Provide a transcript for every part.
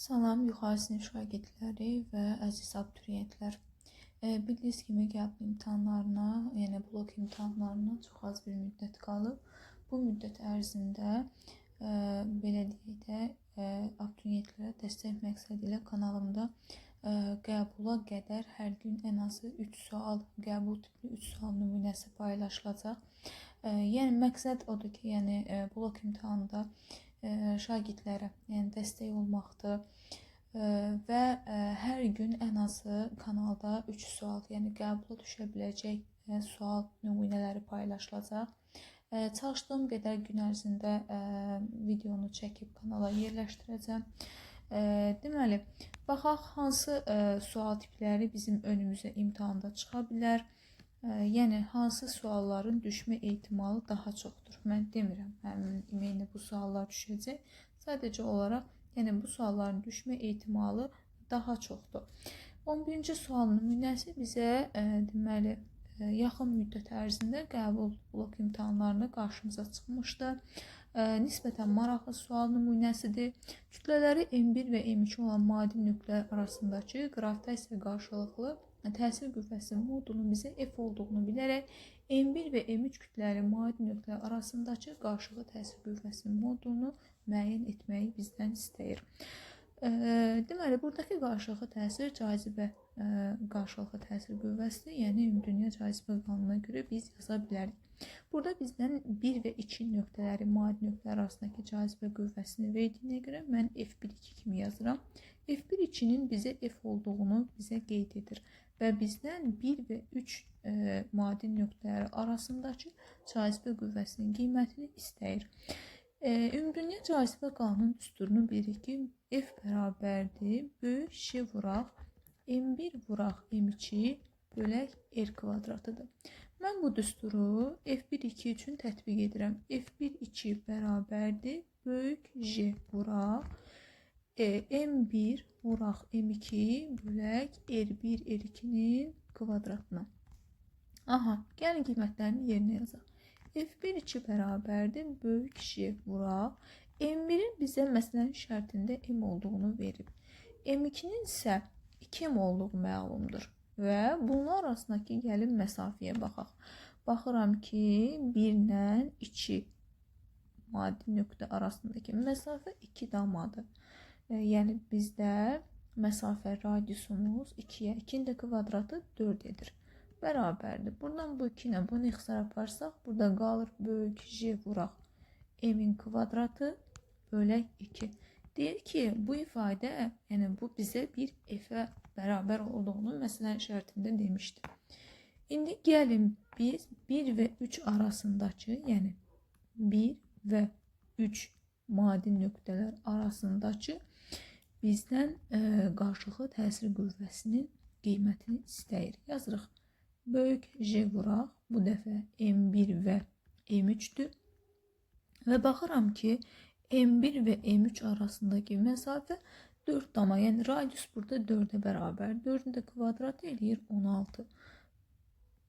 Salam, yuxarı sinif şagirdləri və əziz abituriyentlər. Bildiyiniz kimi qəbul imtahanlarına, yəni blok imtahanlarına çox az bir müddət qalıb. Bu müddət ərzində belə deyək də abituriyentlərə dəstək məqsədi ilə kanalımda qəbula qədər hər gün ən azı 3 sual, qəbul tipli 3 sual nümunəsi paylaşılacaq. Yəni məqsəd odur ki, yəni blok imtahanında şagirdlərə dəstək olmaqdır və hər gün ən azı kanalda 3 sual, yəni qəbula düşə biləcək sual nümunələri paylaşılacaq. Çalışdığım qədər gün ərzində videonu çəkib kanala yerləşdirəcəm. Deməli, baxaq hansı sual tipləri bizim önümüzə imtahanda çıxa bilər. Yəni hansı sualların düşmə ehtimalı daha çoxdur. Mən demirəm, həmin bu suallar düşəcək. Sadəcə olaraq, yəni bu sualların düşmə ehtimalı daha çoxdur. 11-ci sual nümunəsi bizə deməli yaxın müddət ərzində qəbul blok imtahanlarında qarşımıza çıxmışdı. Nisbətən maraqlı sual nümunəsidir. Kütlələri M1 və M2 olan maddi nöqtələr arasındakı qravitasiya qarşılıqlı təsir qüvvəsinin modulunun bizə F olduğunu bilərək M1 və M3 kütləli maddi nöqtələr arasındakı qarşılıqlı təsir qüvvəsinin modulunu müəyyən etməyi bizdən istəyir. Deməli, buradakı qarşılıqlı təsir cazibə qarşılıqlı təsir qüvvəsidir. Yəni, ümumdünya cazibə qanununa görə biz yaza bilərik. Burada bizdən 1 və 2 nöqtələri, maddi nöqtələr arasındakı cazibə qüvvəsini verdiyinə görə mən F1-2 kimi yazıram. F1-2-nin bizə F olduğunu bizə qeyd edir və bizdən 1 və 3 maddi nöqtələri arasındakı cazibə qüvvəsinin qiymətini istəyir. Ümumdünya cazibə qanunun düsturunu bilirik ki, F bərabərdir, böyük J vuraq, M1 vuraq M2 bölək R kvadratıdır. Mən bu düsturu F1-2 üçün tətbiq edirəm. F1-2 bərabərdir, böyük J vuraq, M1 vuraq M2 bölək R1 R2-nin kvadratına. Aha, gəlin qiymətlərini yerinə yazaq. F1-2 bərabərdir, böyük J vuraq. M1-in bizə məsələnin şərtində M olduğunu verib. M2-nin isə 2M olduğu məlumdur. Və bunlar arasındakı gəlin məsafəyə baxaq. Baxıram ki, 1 ilə 2 maddi nöqtə arasındakı məsafə 2 damadır. Yəni bizdə məsafə radiusumuz 2-yə, 2-nin də kvadratı 4 edir. Bərabərdir. Buradan bu 2 ilə bunu ixtisar aparsaq, burada qalır böyük J vuraq M-in kvadratı bölək 2. Deyir ki, bu ifadə, yəni bu bizə bir F-ə bərabər olduğunu məsələnin şərtində demişdi. İndi gəlin biz 1 və 3 arasındakı, yəni 1 və 3 maddi nöqtələr arasındakı bizdən qarşılıqlı təsir qüvvəsinin qiymətini istəyir. Yazırıq. Böyük J vuraq, bu dəfə M1 və M3'dür. Və baxıram ki, M1 və M3 arasındakı məsafə 4 dama, yəni radius burada 4'ə bərabər. 4'ün də kvadratı eləyir 16.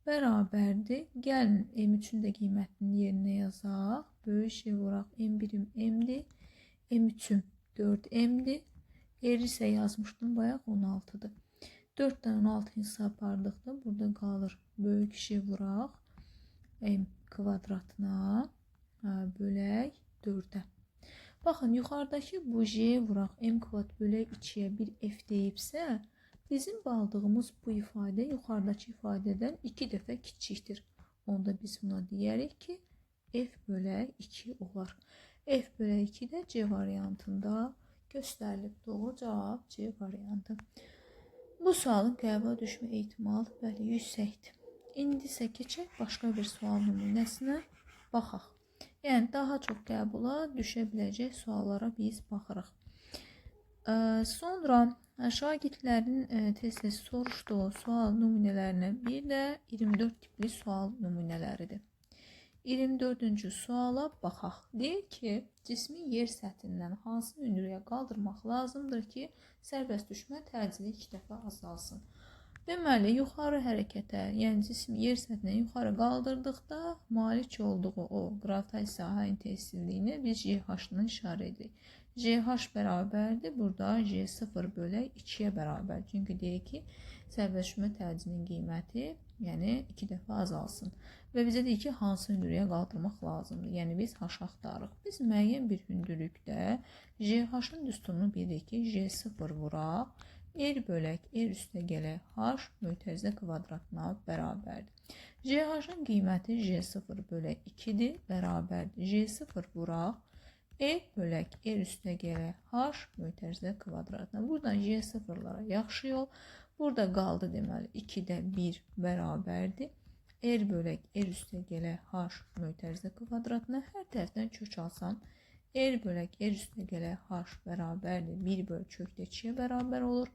Bərabərdir. Gəlin M3'ün də qiymətini yerinə yazaq. Böyük J vuraq. M1'im M'dir. M3'üm 4M'dir. R isə yazmışdım bayaq 16'dır. 4'dən 16'nı sapardıqda burada qalır. Böyük J vuraq. M kvadratına bölək 4'ə. Baxın, yuxarıdakı bu J vuraq M kvadrat bölək 2'yə bir F deyibsə, bizim aldığımız bu ifadə yuxarıdakı ifadədən 2 dəfə kiçikdir. Onda biz buna deyərik ki, F bölək 2 olar. F bölək 2 də C variantında göstərilib. Doğru cavab C variantı. Bu sualın qəbula düşmə ehtimalı bəli yüksəkdir. İndi isə keçək başqa bir sual nümunəsinə baxaq. Yəni daha çox qəbula düşə biləcək suallara biz baxırıq. Sonra şagirdlərin tez-tez soruşduğu sual nümunələrinə bir də 24 tipli sual nümunələridir. 24-cü suala baxaq. Deyir ki, cismi yer səthindən hansı hündürlüyə qaldırmaq lazımdır ki, sərbəst düşmə təcili 2 dəfə azalsın. Deməli, yuxarı hərəkətə, yəni cisim yer səthindən yuxarı qaldırdıqda malik olduğu o qravitasiya sahə intensivliyini biz GH-dan işarə edirik. GH bərabərdir. Burada G0 bölək 2-yə bərabər. Çünki deyək ki, sərbəstləşmə təcinin qiyməti, yəni 2 dəfə azalsın. Və bizə deyir ki, hansı hündürlüyə qaldırmaq lazımdır. Yəni biz H axtarırıq. Biz müəyyən bir hündürlükdə GH-ın düsturunu bilirik ki, G0 vuraq. R bölək R üstə gələk H mötərizə kvadratına bərabərdir. GH-ın qiyməti G0 bölək 2-dir, bərabərdir. G0 vuraq. R bölək R üstə gələk H mötərizə kvadratına. Buradan G0-lara yaxşı yol. Burada qaldı deməli 2-də 1 bərabərdir. R bölək R üstə gələk H mötərizə kvadratına. Hər tərəfdən kök alsam R bölək R üstə gələk H bərabərdir. 1 böl kökdə 2-yə bərabər olur.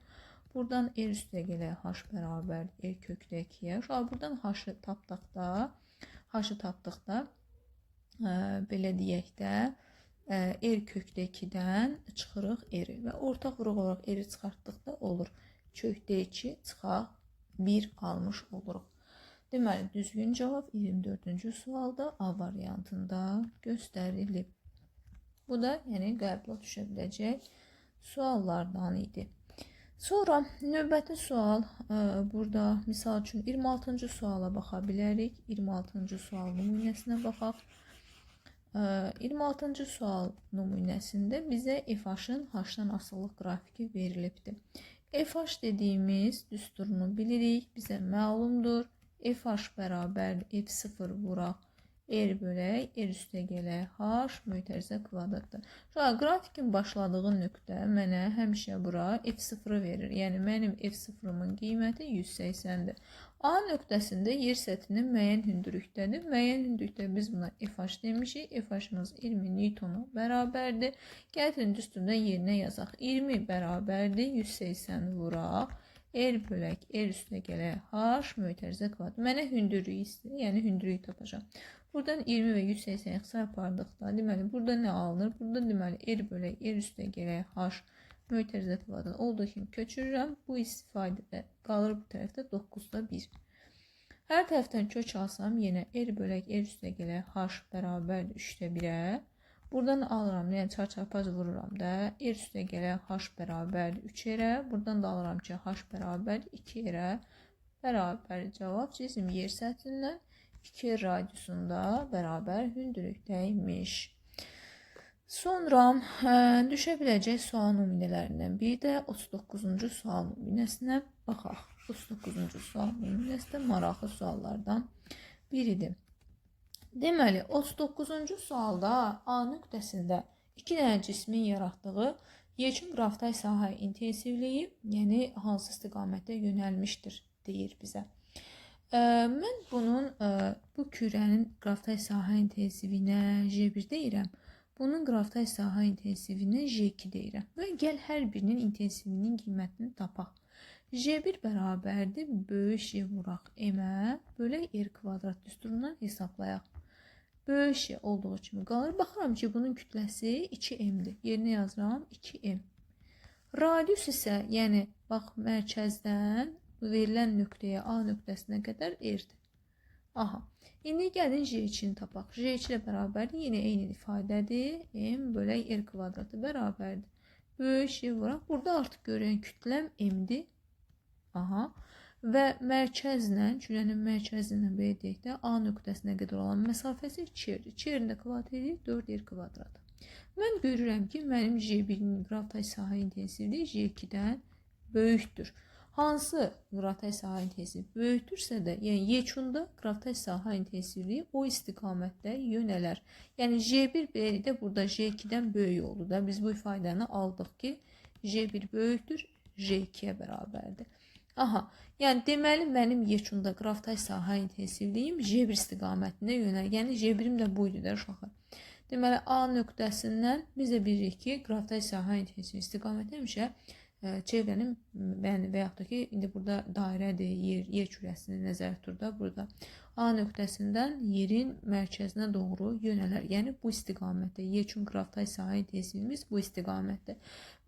Buradan R üstə gələk H bərabərdir. R kökdə 2-yə. Buradan H-ı tapdıqda belə deyək də R kökdə 2-dən çıxırıq R-i və ortaq vuruq olaraq R-i çıxartdıqda olur. Kökdə 2 çıxaq 1 almış oluruq. Deməli, düzgün cavab 24-cü sualda A variantında göstərilib. Bu da yəni qəbula düşə biləcək suallardan idi. Sonra növbəti sual, burada misal üçün 26-cı suala baxa bilərik. 26-cı sual nümunəsinə baxaq. 26-cı sual nümunəsində bizə FH-ın H-dan asılılıq qrafiki verilibdir. FH dediyimiz düsturunu bilirik, bizə məlumdur. FH bərabər F0 vuraq. R bölək R üstə gələk H mötərizə kvadratdır. Qrafikin başladığı nöqtə mənə həmişə bura F0 verir. Yəni mənim F0-ımın qiyməti 180-dir. A nöqtəsində yer səthinin müəyyən hündürlükdədir. Müəyyən hündürlükdə biz buna FH demişik. FH-ımız 20 Newtona bərabərdir. Gətirin düsturdan yerinə yazaq. 20 bərabərdir. 180 vuraq. R bölək R üstə gələk H mötərizə kvadrat. Mənə hündürlüyü istəyir, yəni hündürlüyü tapacağam. Buradan 20 və 180 çarpardıqda, deməli, burada nə alınır? Burada deməli, R bölək R üstə gələk H mötərizə kvadrat olduğu kimi köçürürəm. Bu istifadədə qalır bu tərəfdə 9-da 1. Hər tərəfdən kök alsam, yenə R bölək R üstə gələk H bərabərdir 3-də 1-ə. Buradan alıram, yəni çarpaz vururam da. R üstə gələk H bərabərdir 3-ə. Buradan da alıram ki, H bərabərdir 2-ə. Bərabər cavab cisim yer səthindən 2 radiusunda bərabər hündürlükdəymiş. Sonra düşə biləcək sual nümunələrindən biri də 39-cu sual nümunəsinə baxaq. 39-cu sual nümunəsi də maraqlı suallardan biridir. Deməli, 39-cu sualda A nöqtəsində 2 dənə cismin yaratdığı yekun qravitasiya sahə intensivliyi, yəni hansı istiqamətdə yönəlmişdir deyir bizə. Mən bunun bu kürənin qravitasiya sahə intensivinə J1 deyirəm. Bunun qravitasiya sahə intensivinə J2 deyirəm. Və gəl hər birinin intensivinin qiymətini tapaq. J1 bərabərdir, böyük J vuraq M-ə, bölək R kvadrat düsturundan hesablayaq. Böyük J olduğu kimi qalır. Baxıram ki, bunun kütləsi 2M-dir. Yerinə yazıram 2M. Radius isə, yəni bax mərkəzdən verilən nöqtəyə A nöqtəsinə qədər R-dir. Aha. İndi gəlin J2-ni tapaq. J2 ilə bərabərdir. Yenə eyni ifadədir. M bölək R kvadratı bərabərdir. Böyük J vuraq. Burada artıq görən kütləm M-dir. Aha. Və mərkəzlə, kürənin mərkəzindən belə deyək də, A nöqtəsinə qədər olan məsafəsi 2R-dir. 2R-in də kvadrat edir 4R kvadratı. Mən görürəm ki, mənim J1-nin qravitasiya sahə intensivliyi J2-dən böyükdür. Hansı qravitasiya sahə intensivliyi böyükdürsə də, yəni yekunda qravitasiya sahə intensivliyi o istiqamətdə yönələr. Yəni J1 belə də burada J2-dən böyük oldu da. Biz bu ifadəni aldıq ki, J1 böyükdür, J2-yə bərabərdir. Aha, yəni deməli mənim yekunda qravitasiya sahə intensivliyim J1 istiqamətində yönəlir. Yəni J1-im də buydu da uşaqlar. Deməli A nöqtəsindən biz də bilirik ki, qravitasiya sahə intensivliyi istiqaməti həmişə çevrənin və yaxud da ki, indi burada dairədir, yer kürəsini nəzərdə tutur da burada. A nöqtəsindən yerin mərkəzinə doğru yönələr. Yəni bu istiqamətdə, yekun qravitasiya sahə intensivliyimiz bu istiqamətdə.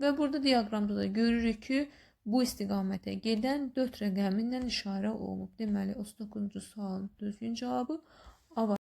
Və burada diaqramda da görürük ki, bu istiqamətə gedən 4 rəqəmindən işarə olunub. Deməli, 39-cu sualın düzgün cavabı A variantı.